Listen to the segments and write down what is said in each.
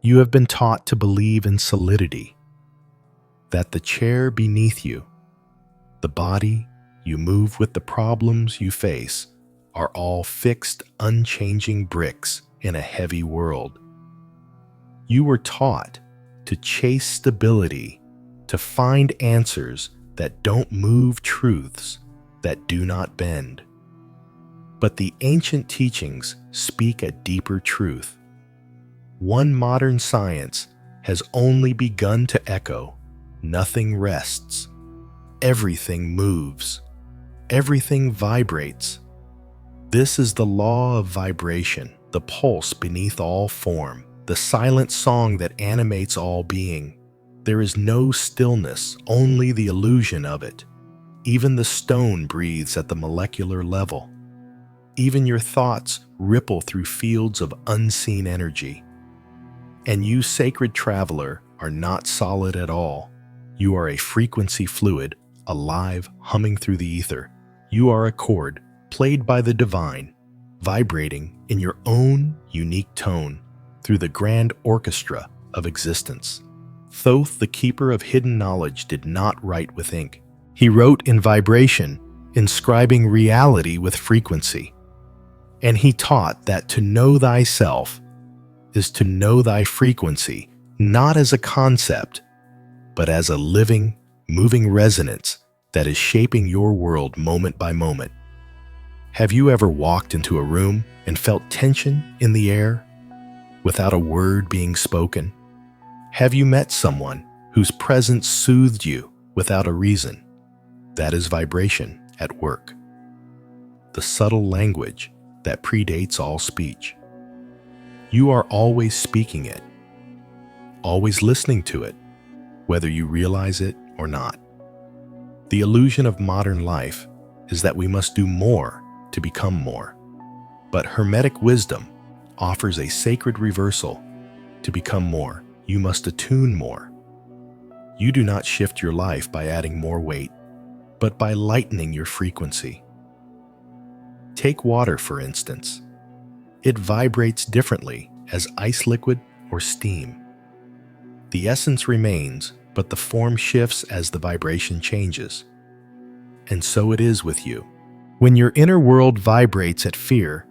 You have been taught to believe in solidity, that the chair beneath you, the body you move with the problems you face, are all fixed, unchanging bricks in a heavy world. You were taught to chase stability, to find answers that don't move, truths that do not bend. But the ancient teachings speak a deeper truth. One modern science has only begun to echo. Nothing rests. Everything moves. Everything vibrates. This is the law of vibration, the pulse beneath all form, the silent song that animates all being. There is no stillness, only the illusion of it. Even the stone breathes at the molecular level. Even your thoughts ripple through fields of unseen energy. And you, sacred traveler, are not solid at all. You are a frequency fluid, alive, humming through the ether. You are a chord, played by the divine, vibrating in your own unique tone through the grand orchestra of existence. Thoth, the keeper of hidden knowledge, did not write with ink. He wrote in vibration, inscribing reality with frequency. And he taught that to know thyself is to know thy frequency, not as a concept, but as a living, moving resonance that is shaping your world moment by moment. Have you ever walked into a room and felt tension in the air without a word being spoken? Have you met someone whose presence soothed you without a reason? That is vibration at work. The subtle language that predates all speech. You are always speaking it, always listening to it, whether you realize it or not. The illusion of modern life is that we must do more to become more. But Hermetic wisdom offers a sacred reversal. To become more, you must attune more. You do not shift your life by adding more weight, but by lightening your frequency. Take water, for instance. It vibrates differently as ice liquid or steam. The essence remains, but the form shifts as the vibration changes. And so it is with you. When your inner world vibrates at fear,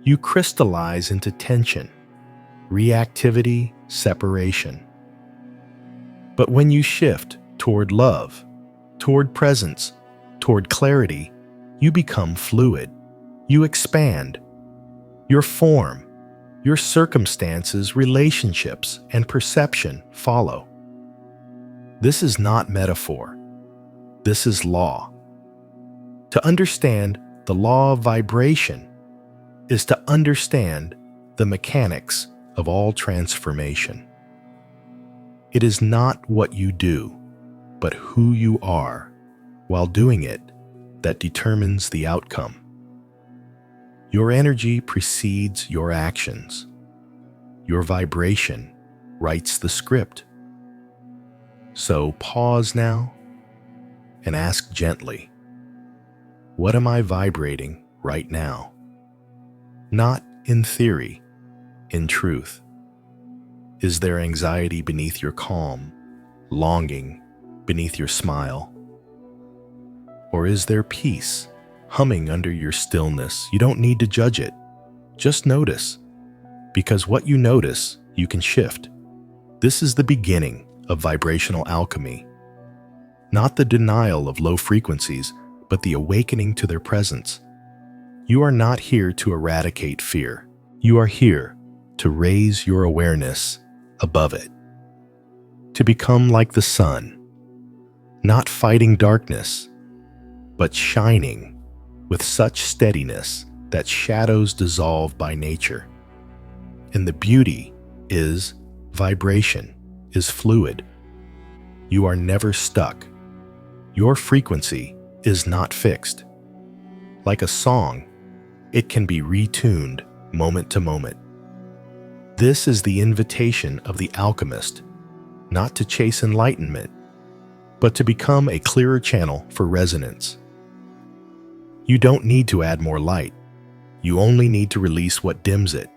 you crystallize into tension, reactivity, separation. But when you shift toward love, toward presence, toward clarity, you become fluid. You expand. Your form, your circumstances, relationships, and perception follow. This is not metaphor. This is law. To understand the law of vibration is to understand the mechanics of all transformation. It is not what you do, but who you are while doing it that determines the outcome. Your energy precedes your actions. Your vibration writes the script. So pause now and ask gently, what am I vibrating right now? Not in theory, in truth. Is there anxiety beneath your calm, longing beneath your smile? Or is there peace humming under your stillness? You don't need to judge it. Just notice, because what you notice, you can shift. This is the beginning of vibrational alchemy. Not the denial of low frequencies, but the awakening to their presence. You are not here to eradicate fear. You are here to raise your awareness above it. To become like the sun, not fighting darkness, but shining with such steadiness that shadows dissolve by nature. And the beauty is vibration is fluid. You are never stuck. Your frequency is not fixed. Like a song, it can be retuned moment to moment. This is the invitation of the alchemist, not to chase enlightenment, but to become a clearer channel for resonance. You don't need to add more light. You only need to release what dims it.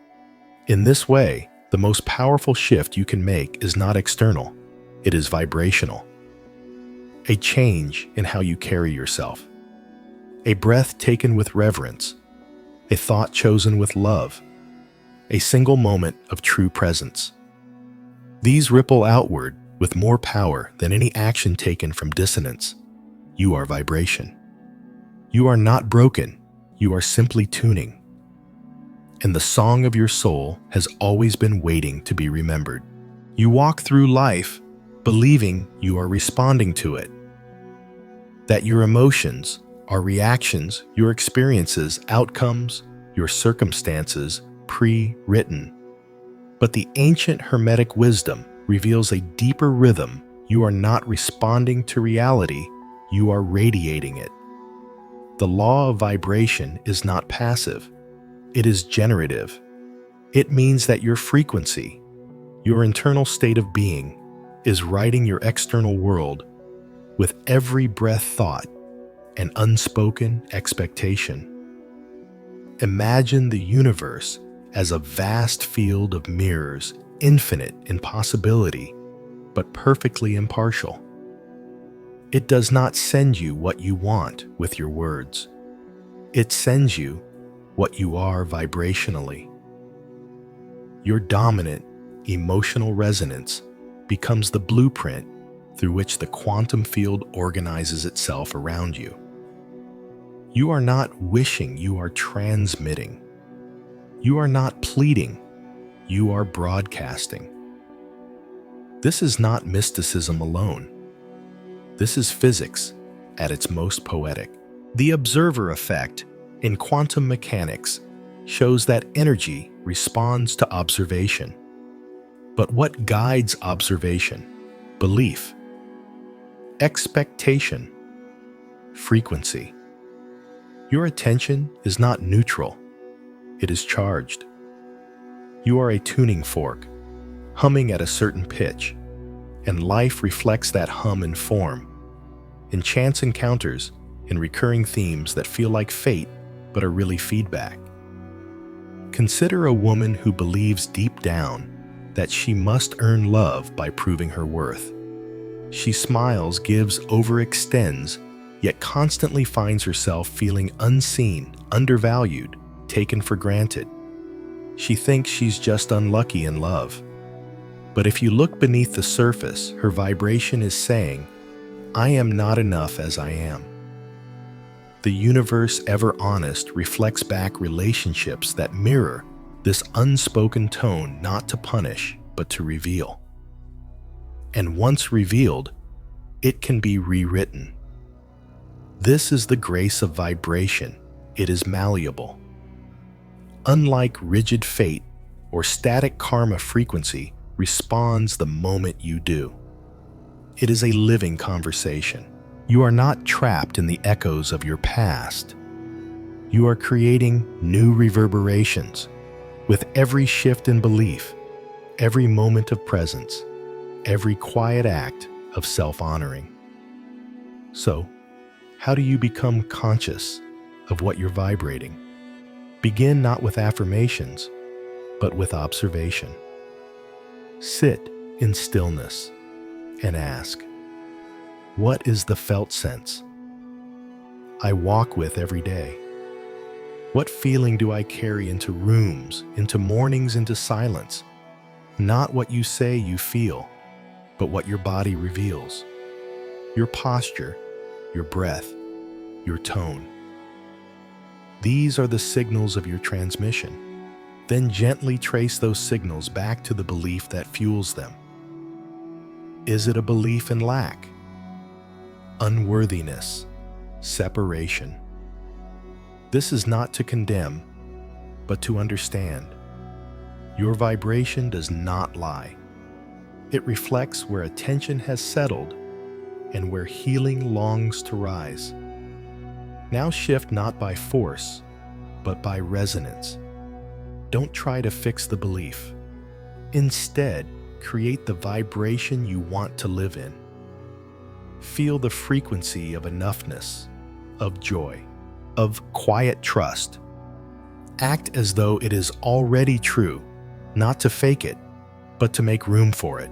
In this way, The most powerful shift you can make is not external, it is vibrational. A change in how you carry yourself. A breath taken with reverence. A thought chosen with love. A single moment of true presence. These ripple outward with more power than any action taken from dissonance. You are vibration. You are not broken, you are simply tuning. And the song of your soul has always been waiting to be remembered. You walk through life believing you are responding to it. That your emotions are reactions, your experiences, outcomes, your circumstances, pre-written. But the ancient Hermetic wisdom reveals a deeper rhythm. You are not responding to reality, you are radiating it. The law of vibration is not passive, it is generative. It means that your frequency, your internal state of being, is writing your external world with every breath thought and unspoken expectation. Imagine the universe as a vast field of mirrors, infinite in possibility, but perfectly impartial. It does not send you what you want with your words. It sends you what you are vibrationally. Your dominant emotional resonance becomes the blueprint through which the quantum field organizes itself around you. You are not wishing, you are transmitting. You are not pleading, you are broadcasting. This is not mysticism alone. This is physics at its most poetic. The observer effect in quantum mechanics shows that energy responds to observation. But what guides observation? Belief, expectation, frequency. Your attention is not neutral, it is charged. You are a tuning fork, humming at a certain pitch, and life reflects that hum in form, in chance encounters, in recurring themes that feel like fate but are really feedback. Consider a woman who believes deep down that she must earn love by proving her worth. She smiles, gives, overextends, yet constantly finds herself feeling unseen, undervalued, taken for granted. She thinks she's just unlucky in love. But if you look beneath the surface, her vibration is saying, I am not enough as I am. The universe, ever honest, reflects back relationships that mirror this unspoken tone, not to punish, but to reveal. And once revealed, it can be rewritten. This is the grace of vibration. It is malleable. Unlike rigid fate or static karma, frequency responds the moment you do. It is a living conversation. You are not trapped in the echoes of your past. You are creating new reverberations with every shift in belief, every moment of presence, every quiet act of self-honoring. So, how do you become conscious of what you're vibrating? Begin not with affirmations, but with observation. Sit in stillness and ask, what is the felt sense I walk with every day? What feeling do I carry into rooms, into mornings, into silence? Not what you say you feel, but what your body reveals. Your posture, your breath, your tone. These are the signals of your transmission. Then gently trace those signals back to the belief that fuels them. Is it a belief in lack, unworthiness, separation? This is not to condemn, but to understand. Your vibration does not lie. It reflects where attention has settled and where healing longs to rise. Now shift not by force, but by resonance. Don't try to fix the belief. Instead, create the vibration you want to live in. Feel the frequency of enoughness, of joy, of quiet trust. Act as though it is already true, not to fake it, but to make room for it.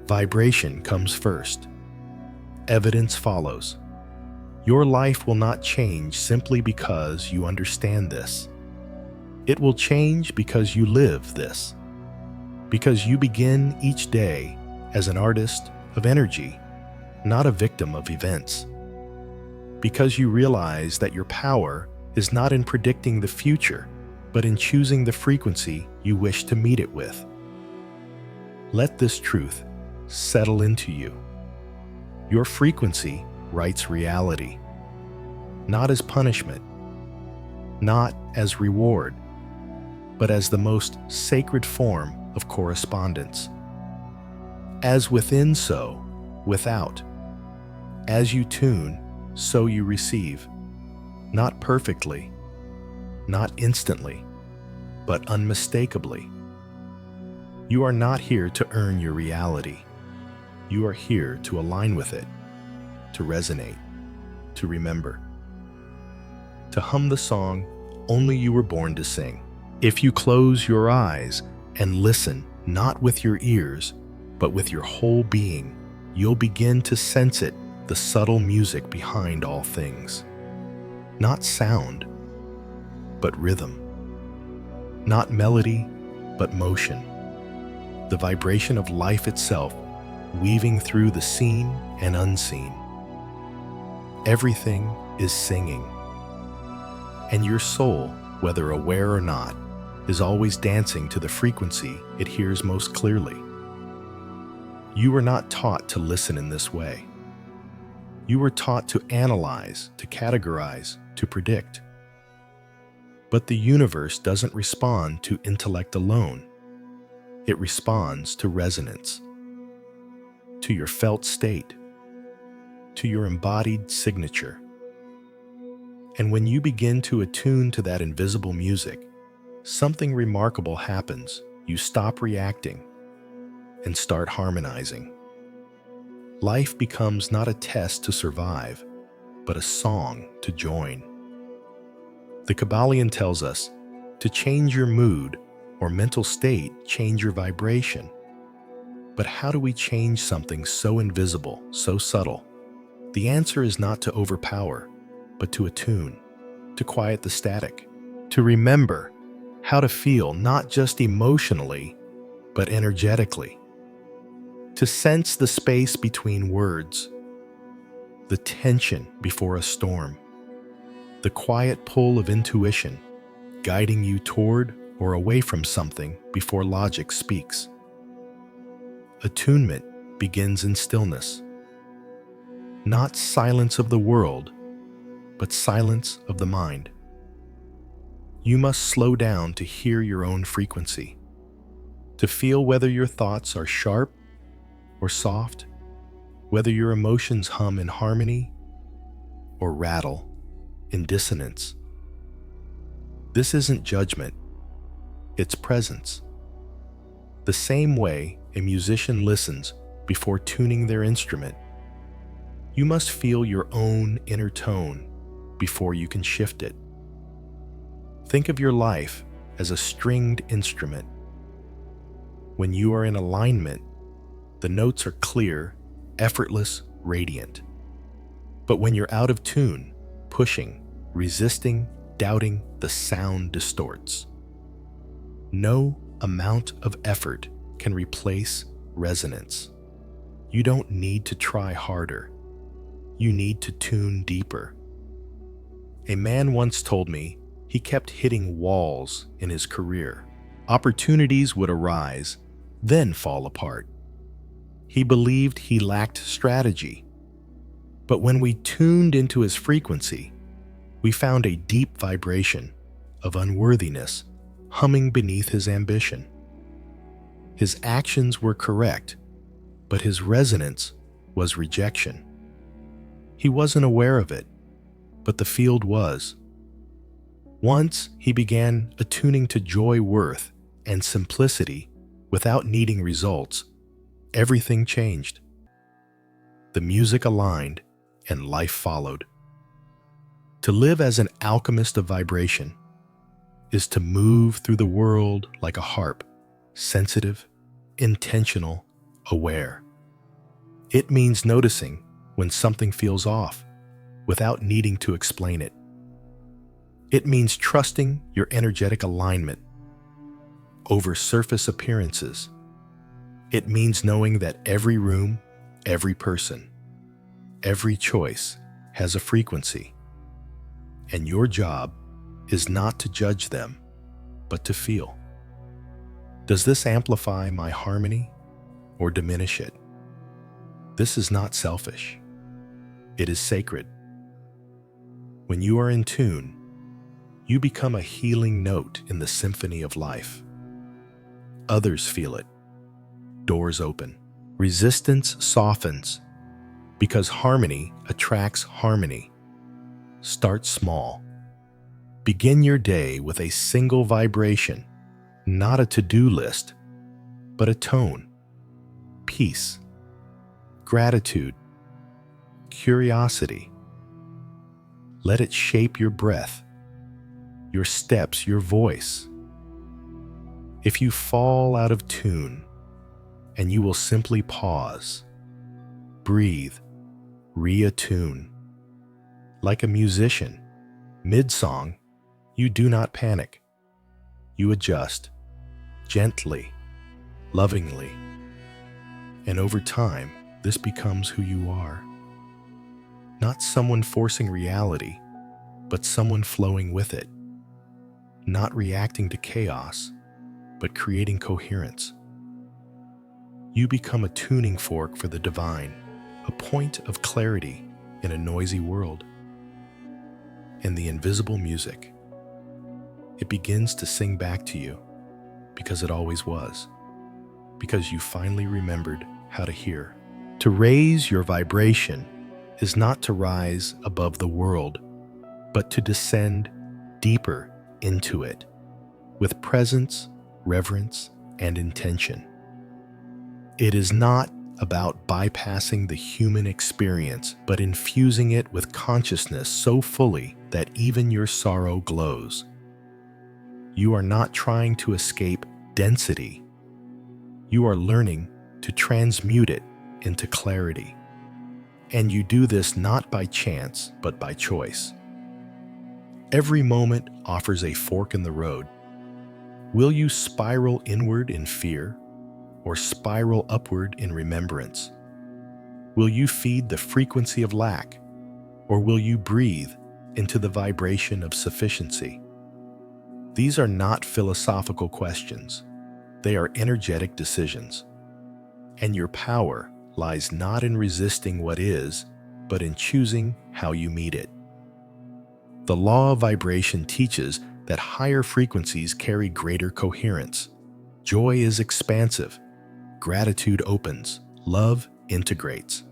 Vibration comes first. Evidence follows. Your life will not change simply because you understand this. It will change because you live this. Because you begin each day as an artist of energy, not a victim of events. Because you realize that your power is not in predicting the future, but in choosing the frequency you wish to meet it with. Let this truth settle into you. Your frequency writes reality, not as punishment, not as reward, but as the most sacred form of correspondence. As within, so without. As you tune, so you receive. Not perfectly, not instantly, but unmistakably. You are not here to earn your reality. You are here to align with it, to resonate, to remember, to hum the song only you were born to sing. If you close your eyes and listen, not with your ears, but with your whole being, you'll begin to sense it, the subtle music behind all things. Not sound, but rhythm. Not melody, but motion. The vibration of life itself, weaving through the seen and unseen. Everything is singing. And your soul, whether aware or not, is always dancing to the frequency it hears most clearly. You were not taught to listen in this way. You were taught to analyze, to categorize, to predict. But the universe doesn't respond to intellect alone. It responds to resonance, to your felt state, to your embodied signature. And when you begin to attune to that invisible music, something remarkable happens. You stop reacting and start harmonizing. Life becomes not a test to survive, but a song to join. The Kybalion tells us to change your mood or mental state, change your vibration. But how do we change something so invisible, so subtle? The answer is not to overpower, but to attune, to quiet the static, to remember how to feel not just emotionally, but energetically, to sense the space between words, the tension before a storm, the quiet pull of intuition, guiding you toward or away from something before logic speaks. Attunement begins in stillness, not silence of the world, but silence of the mind. You must slow down to hear your own frequency, to feel whether your thoughts are sharp or soft, whether your emotions hum in harmony or rattle in dissonance. This isn't judgment, it's presence. The same way a musician listens before tuning their instrument, you must feel your own inner tone before you can shift it. Think of your life as a stringed instrument. When you are in alignment, the notes are clear, effortless, radiant. But when you're out of tune, pushing, resisting, doubting, the sound distorts. No amount of effort can replace resonance. You don't need to try harder. You need to tune deeper. A man once told me he kept hitting walls in his career. Opportunities would arise, then fall apart. He believed he lacked strategy. But when we tuned into his frequency, we found a deep vibration of unworthiness humming beneath his ambition. His actions were correct, but his resonance was rejection. He wasn't aware of it, but the field was. Once he began attuning to joy, worth, and simplicity without needing results, everything changed. The music aligned and life followed. To live as an alchemist of vibration is to move through the world like a harp, sensitive, intentional, aware. It means noticing when something feels off without needing to explain it. It means trusting your energetic alignment over surface appearances. It means knowing that every room, every person, every choice has a frequency, and your job is not to judge them, but to feel. Does this amplify my harmony or diminish it? This is not selfish. It is sacred. When you are in tune, you become a healing note in the symphony of life. Others feel it. Doors open. Resistance softens because harmony attracts harmony. Start small. Begin your day with a single vibration, not a to-do list, but a tone. Peace, gratitude, curiosity. Let it shape your breath, your steps, your voice. If you fall out of tune, and you will simply pause, breathe, reattune. Like a musician, mid-song, you do not panic. You adjust, gently, lovingly. And over time, this becomes who you are. Not someone forcing reality, but someone flowing with it. Not reacting to chaos, but creating coherence. You become a tuning fork for the divine, a point of clarity in a noisy world. And the invisible music, it begins to sing back to you because it always was, because you finally remembered how to hear. To raise your vibration is not to rise above the world, but to descend deeper into it with presence, reverence, and intention. It is not about bypassing the human experience, but infusing it with consciousness so fully that even your sorrow glows. You are not trying to escape density. You are learning to transmute it into clarity. And you do this not by chance, but by choice. Every moment offers a fork in the road. Will you spiral inward in fear or spiral upward in remembrance? Will you feed the frequency of lack, or will you breathe into the vibration of sufficiency? These are not philosophical questions. They are energetic decisions. And your power lies not in resisting what is, but in choosing how you meet it. The law of vibration teaches that higher frequencies carry greater coherence. Joy is expansive. Gratitude opens. Love integrates.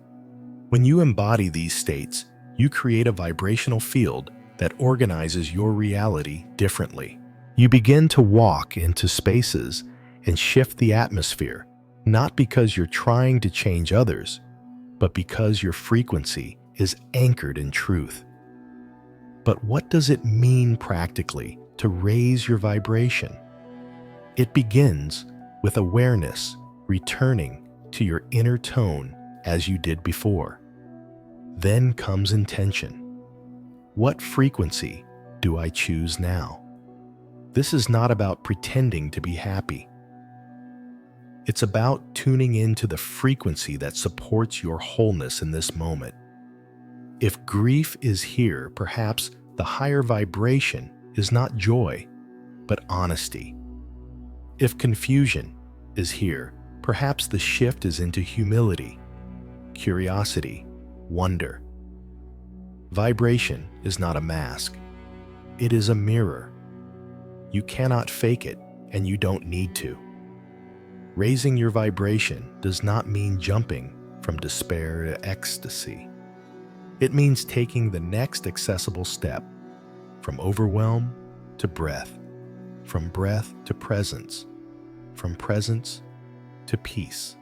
When you embody these states, you create a vibrational field that organizes your reality differently. You begin to walk into spaces and shift the atmosphere, not because you're trying to change others, but because your frequency is anchored in truth. But what does it mean practically to raise your vibration? It begins with awareness, returning to your inner tone as you did before. Then comes intention. What frequency do I choose now? This is not about pretending to be happy. It's about tuning into the frequency that supports your wholeness in this moment. If grief is here, perhaps the higher vibration is not joy, but honesty. If confusion is here, perhaps the shift is into humility, curiosity, wonder. Vibration is not a mask. It is a mirror. You cannot fake it, and you don't need to. Raising your vibration does not mean jumping from despair to ecstasy. It means taking the next accessible step, from overwhelm to breath, from breath to presence, from presence to peace.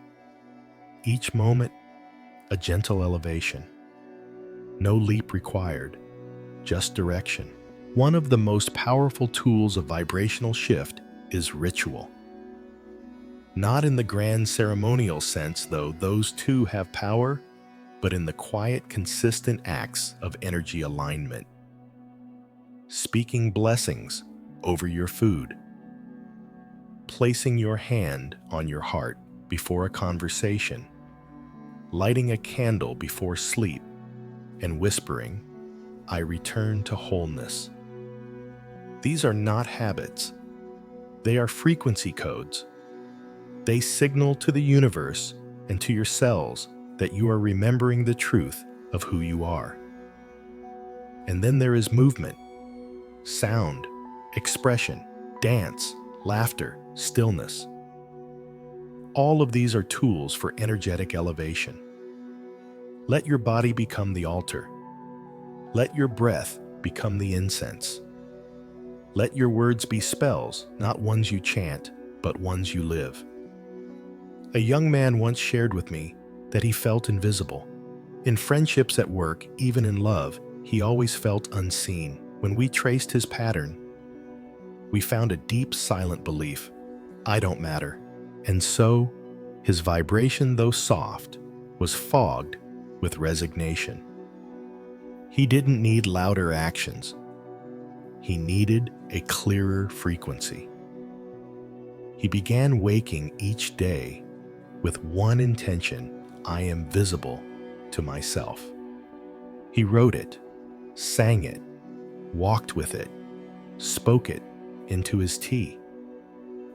Each moment, a gentle elevation. No leap required, just direction. One of the most powerful tools of vibrational shift is ritual. Not in the grand ceremonial sense, though those too have power, but in the quiet, consistent acts of energy alignment. Speaking blessings over your food. Placing your hand on your heart before a conversation. Lighting a candle before sleep and whispering, "I return to wholeness." These are not habits. They are frequency codes. They signal to the universe and to your cells that you are remembering the truth of who you are. And then there is movement, sound, expression, dance, laughter, stillness. All of these are tools for energetic elevation. Let your body become the altar. Let your breath become the incense. Let your words be spells, not ones you chant, but ones you live. A young man once shared with me that he felt invisible. In friendships, at work, even in love, he always felt unseen. When we traced his pattern, we found a deep, silent belief: I don't matter. And so, his vibration, though soft, was fogged with resignation. He didn't need louder actions. He needed a clearer frequency. He began waking each day with one intention: I am visible to myself. He wrote it, sang it, walked with it, spoke it into his tea.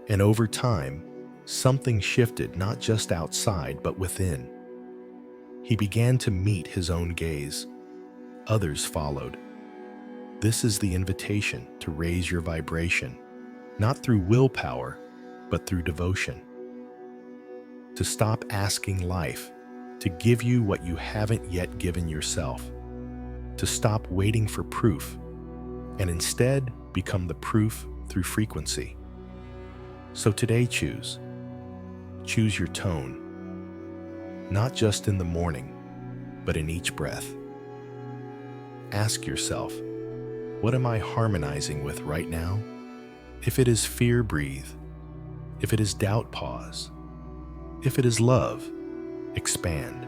And over time, something shifted, not just outside, but within. He began to meet his own gaze. Others followed. This is the invitation to raise your vibration, not through willpower, but through devotion. To stop asking life to give you what you haven't yet given yourself. To stop waiting for proof, and instead become the proof through frequency. So today choose your tone, not just in the morning, but in each breath. Ask yourself, what am I harmonizing with right now? If it is fear, breathe. If it is doubt, pause. If it is love, expand.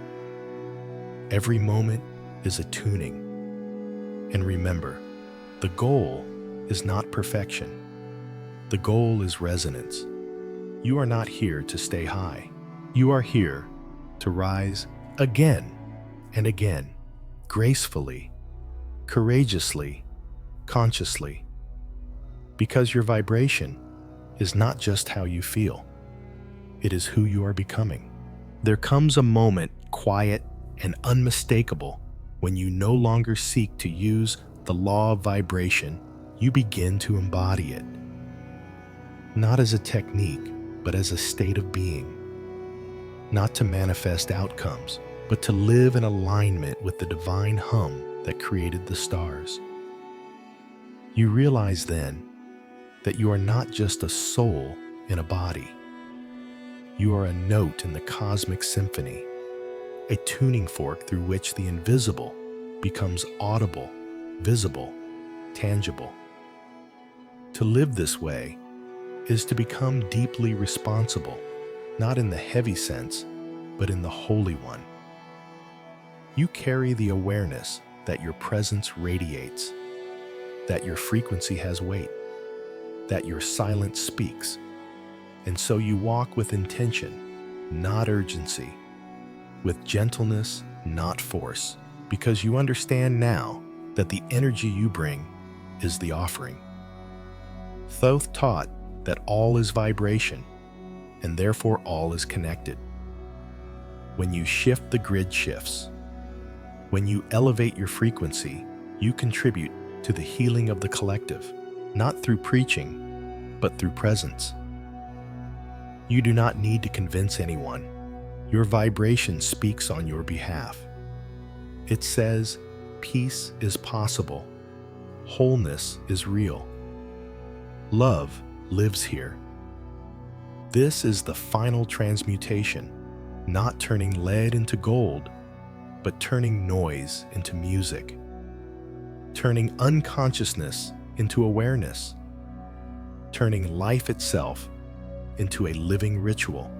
Every moment is a tuning. And remember, the goal is not perfection. The goal is resonance. You are not here to stay high. You are here to rise again and again, gracefully, courageously, consciously. Because your vibration is not just how you feel. It is who you are becoming. There comes a moment, quiet and unmistakable, when you no longer seek to use the law of vibration. You begin to embody it. Not as a technique, but as a state of being. Not to manifest outcomes, but to live in alignment with the divine hum that created the stars. You realize then that you are not just a soul in a body. You are a note in the cosmic symphony, a tuning fork through which the invisible becomes audible, visible, tangible. To live this way is to become deeply responsible, not in the heavy sense, but in the holy one. You carry the awareness that your presence radiates, that your frequency has weight, that your silence speaks. And so you walk with intention, not urgency, with gentleness, not force, because you understand now that the energy you bring is the offering. Thoth taught that all is vibration, and therefore all is connected. When you shift, the grid shifts. When you elevate your frequency, you contribute to the healing of the collective, not through preaching, but through presence. You do not need to convince anyone. Your vibration speaks on your behalf. It says, peace is possible. Wholeness is real. Love lives here. This is the final transmutation, not turning lead into gold, but turning noise into music, turning unconsciousness into awareness, turning life itself into a living ritual.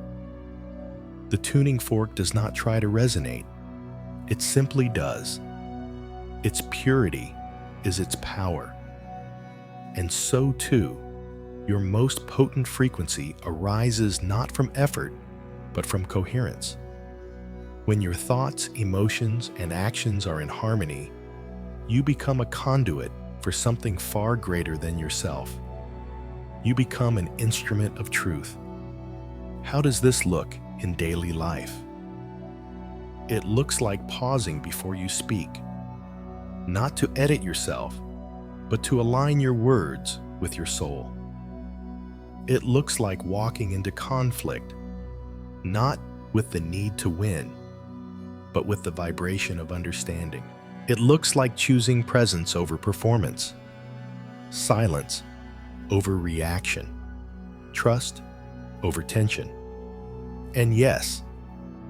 The tuning fork does not try to resonate. It simply does. Its purity is its power. And so too, your most potent frequency arises not from effort, but from coherence. When your thoughts, emotions, and actions are in harmony, you become a conduit for something far greater than yourself. You become an instrument of truth. How does this look in daily life? It looks like pausing before you speak, not to edit yourself, but to align your words with your soul. It looks like walking into conflict, not with the need to win, but with the vibration of understanding. It looks like choosing presence over performance, silence over reaction, trust over tension. And yes,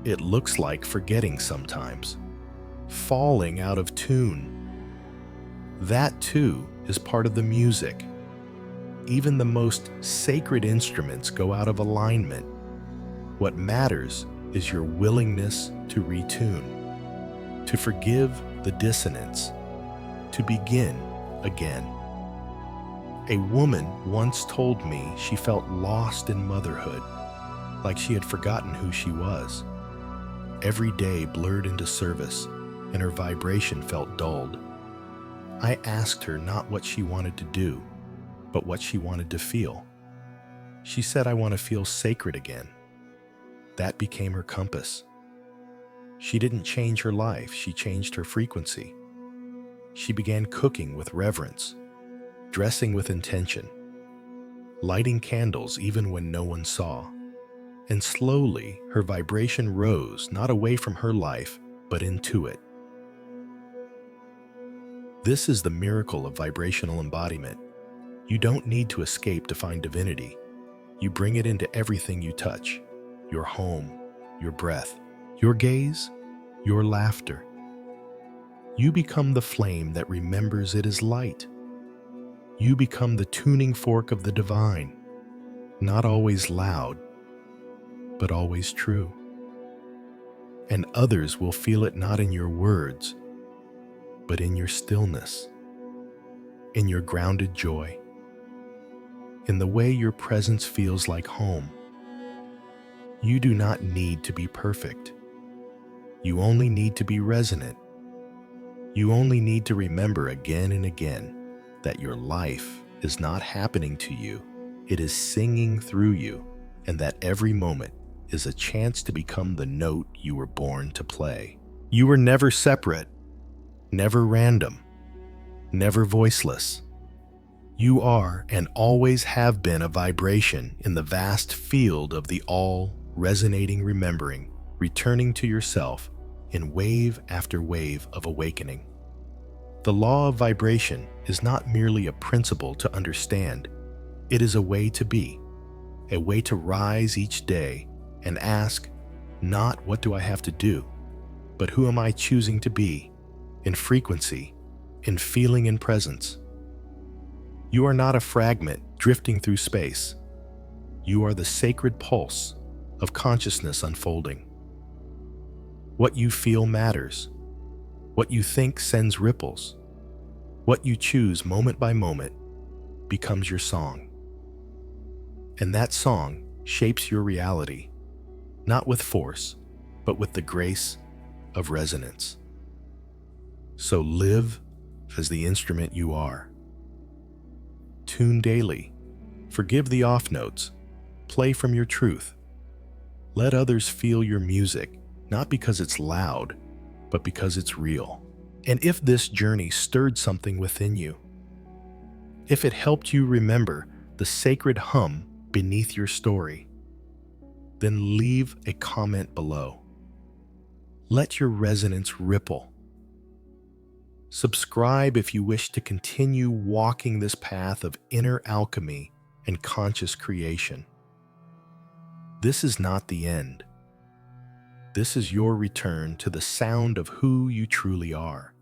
it looks like forgetting sometimes, falling out of tune. That too is part of the music. Even the most sacred instruments go out of alignment. What matters is your willingness to retune, to forgive the dissonance, to begin again. A woman once told me she felt lost in motherhood, like she had forgotten who she was. Every day blurred into service, and her vibration felt dulled. I asked her not what she wanted to do, but what she wanted to feel. She said, "I want to feel sacred again." That became her compass. She didn't change her life, she changed her frequency. She began cooking with reverence, dressing with intention, lighting candles even when no one saw. And slowly, her vibration rose not away from her life, but into it. This is the miracle of vibrational embodiment. You don't need to escape to find divinity. You bring it into everything you touch: your home, your breath, your gaze, your laughter. You become the flame that remembers it is light. You become the tuning fork of the divine, not always loud, but always true. And others will feel it not in your words, but in your stillness, in your grounded joy, in the way your presence feels like home. You do not need to be perfect. You only need to be resonant. You only need to remember again and again that your life is not happening to you, it is singing through you, and that every moment is a chance to become the note you were born to play. You were never separate, never random, never voiceless. You are and always have been a vibration in the vast field of the all resonating remembering, returning to yourself in wave after wave of awakening. The law of vibration is not merely a principle to understand, it is a way to be, a way to rise each day and ask, not what do I have to do, but who am I choosing to be, in frequency, in feeling and presence. You are not a fragment drifting through space. You are the sacred pulse of consciousness unfolding. What you feel matters. What you think sends ripples. What you choose moment by moment becomes your song. And that song shapes your reality, not with force, but with the grace of resonance. So live as the instrument you are. Tune daily. Forgive the off notes. Play from your truth. Let others feel your music, not because it's loud, but because it's real. And if this journey stirred something within you, if it helped you remember the sacred hum beneath your story, then leave a comment below. Let your resonance ripple. Subscribe if you wish to continue walking this path of inner alchemy and conscious creation. This is not the end. This is your return to the sound of who you truly are.